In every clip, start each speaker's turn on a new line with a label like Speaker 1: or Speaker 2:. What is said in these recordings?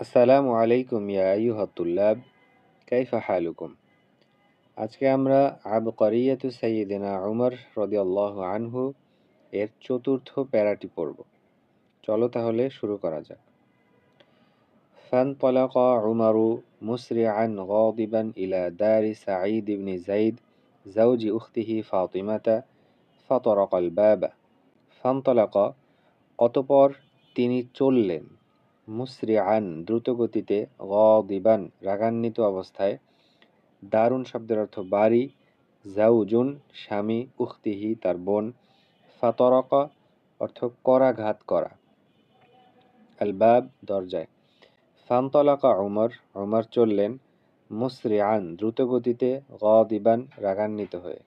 Speaker 1: আসসালামু আলাইকুম ইয়া আইয়ুহাত তুল্লাব, কাইফা হালুকুম। আজকে আমরা আবকরিয়াতু সাইয়্যিদিনা উমর রাদিয়াল্লাহু আনহু এর চতুর্থ প্যারাটি পড়ব। চলো তাহলে শুরু করা যাক। ফানতালাকা উমরু মুসরিআন গাদিবান ইলা দারি সাঈদ ইবনে যাইদ যাওজি উখতিহি ফাতিমাতা ফাতারাকাল বাবা। ফানতালাকা অতঃপর তিনি চললেন, মুসরিআন দ্রুতগতিতে, গাদিবান রাগান্বিত অবস্থায়, দারুন শব্দের অর্থ বাড়ি, জাউজুন স্বামী, উখতিহি তার বোন, ফাতরাকা অর্থ করাঘাত করা, আল বাব দরজায়। ফানতালাকা উমর, উমর চললেন, মুসরিআন দ্রুতগতিতে, গাদিবান রাগান্বিত হয়ে।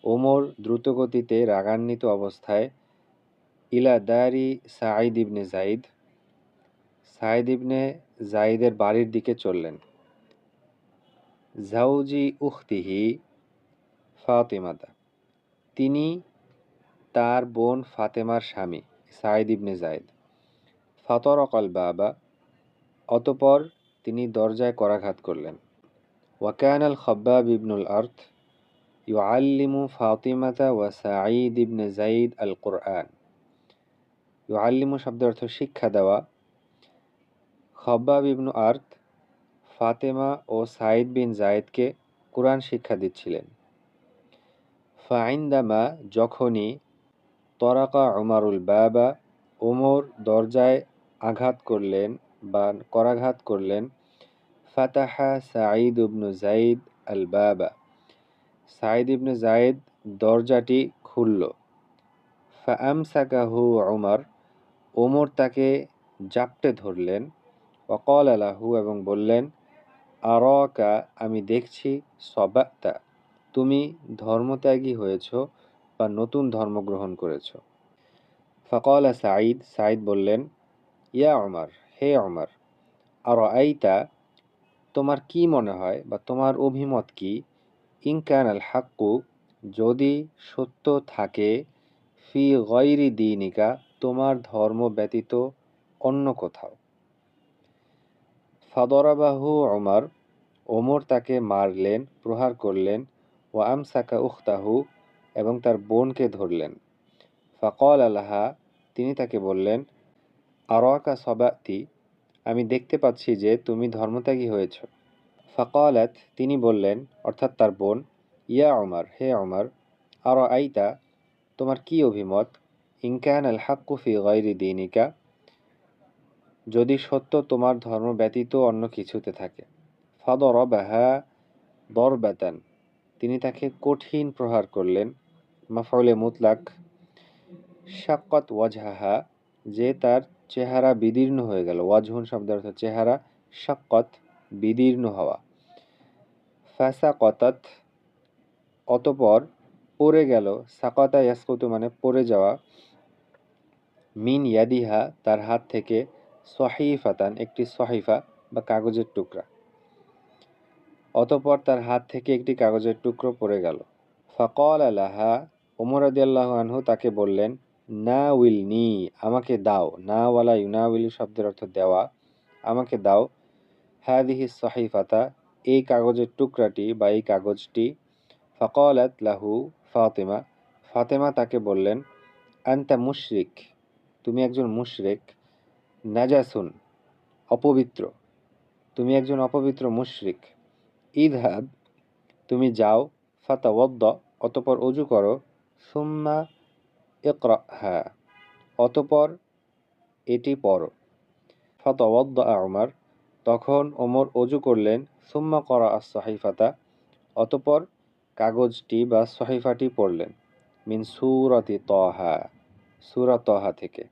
Speaker 1: ওমর দ্রুতগতিতে রাগান্বিত অবস্থায়, ইলা দারি সাঈদ ইবনে যাইদ, সাঈদ ইবনে যাইদের বাড়ির দিকে চললেন। জাউজি উখতিহি ফাতিমাতা, তিনি তার বোন ফাতেমার স্বামী সাঈদ ইবনে যাইদ। ফাতারাকাল বাবা, অতঃপর তিনি দরজায় করাঘাত করলেন। ওয়াকানাল খাব্বাব ইবনুল আরত ইউআল্লিমু ফাতিমাতা ওয়া সাঈদ ইবনে যাইদ আল কুরআন। ইউআল্লিমু শব্দের অর্থ শিক্ষা দেওয়া। খাব্বাব ইবনু আরত ফাতেমা ও সাঈদ বিন যায়েদকে কুরআন শিক্ষা দিচ্ছিলেন। ফাইন্দামা যখনই, তরাকা উমারুল বাবা ওমর দরজায় আঘাত করলেন বা করাঘাত করলেন, ফাতাহা সাঈদ ইবনু যাইদ আল বাবা, সাঈদ ইবনে যায়েদ দরজাটি খুলল। ফাআমসাকাহু উমর, ওমর তাকে জাপটে ধরলেন। ওয়াকাল লাহু, এবং বললেন, আরাকা আমি দেখছি, সবাতা তুমি ধর্মত্যাগী হয়েছ বা নতুন ধর্ম গ্রহণ করেছ। ফাকাল সাঈদ, সাঈদ বললেন, ইয়া উমর, হে উমর, আরাআইতা তোমার কি মনে হয় বা তোমার অভিমত কি, ইন কানাল হাক্কু যদি সত্য থাকে, ফি গায়রি দীনিকা তোমার ধর্ম ব্যতীত অন্য কোথাও। ফাদরাবাহু উমর, ওমর তাকে মারলেন, প্রহার করলেন। ওয়া আমসাকা উখতাহু, এবং তার বোনকে ধরলেন। ফাকাল লাহা, তিনি তাকে বললেন, আরাকা সাবাতি আমি দেখতে পাচ্ছি যে তুমি ধর্মত্যাগী হয়েছ। ফাকালাত তিনি বললেন, অর্থাৎ তার বোন, ইয়া উমর, হে উমর, আরাআইতা তোমার কি অভিমত, ইন কানাল হাক্কু ফি গায়রি দীনিকা যদি সত্য তোমার ধর্ম ব্যতীত অন্য কিছুতে থাকে। ফাদরাবাহা দরবাতান, তিনি তাকে কঠিন প্রহার করলেন। মাফউলে মুতলাক। শাক্কাত ওয়াজহাহা, যে তার চেহারা বিদীর্ণ হয়ে গেল। ওয়াজহুন শব্দের অর্থ চেহারা, শাক্কাত বিদীর্ণ হওয়া। ফাসাকাতাত অতঃপর পড়ে গেল। সাকাতা ইয়াসকুতু মানে পড়ে যাওয়া। মিন ইয়াদিহা তার হাত থেকে, সহিফাতান একটি সহিফা বা কাগজের টুকরা। অতঃপর তার হাত থেকে একটি কাগজের টুকরো পড়ে গেল। ফাকাল লাহা, ওমর রাদিয়াল্লাহু আনহু তাকে বললেন, না উইলনি আমাকে দাও। না ওয়ালা ইউনাউইল শব্দের অর্থ দেওয়া, আমাকে দাও। হাদিহি সহিফাতা এই কাগজের টুকরাটি বা এই কাগজটি। ফাকালাত লাহু ফাতিমা, ফাতেমা তাকে বললেন, আনতা মুশরিক তুমি একজন মুশরিক, নাজাসুন অপবিত্র তুমি একজন অপবিত্র মুশরিক। ইযহাব তুমি যাও, ফাতাওয়াদ্দা অতঃপর ওযু করো, সুম্মা ইকরাহা অতঃপর এটি পড়ো। ফাতাওয়াদ্দা উমর তখন ওমর ওযু করলেন। সুম্মা করা আস-সহিফাতা অতঃপর কাগজটি বা সহিফাটি পড়লেন। মিন সূরাতি তাহা সূরা তাহা থেকে।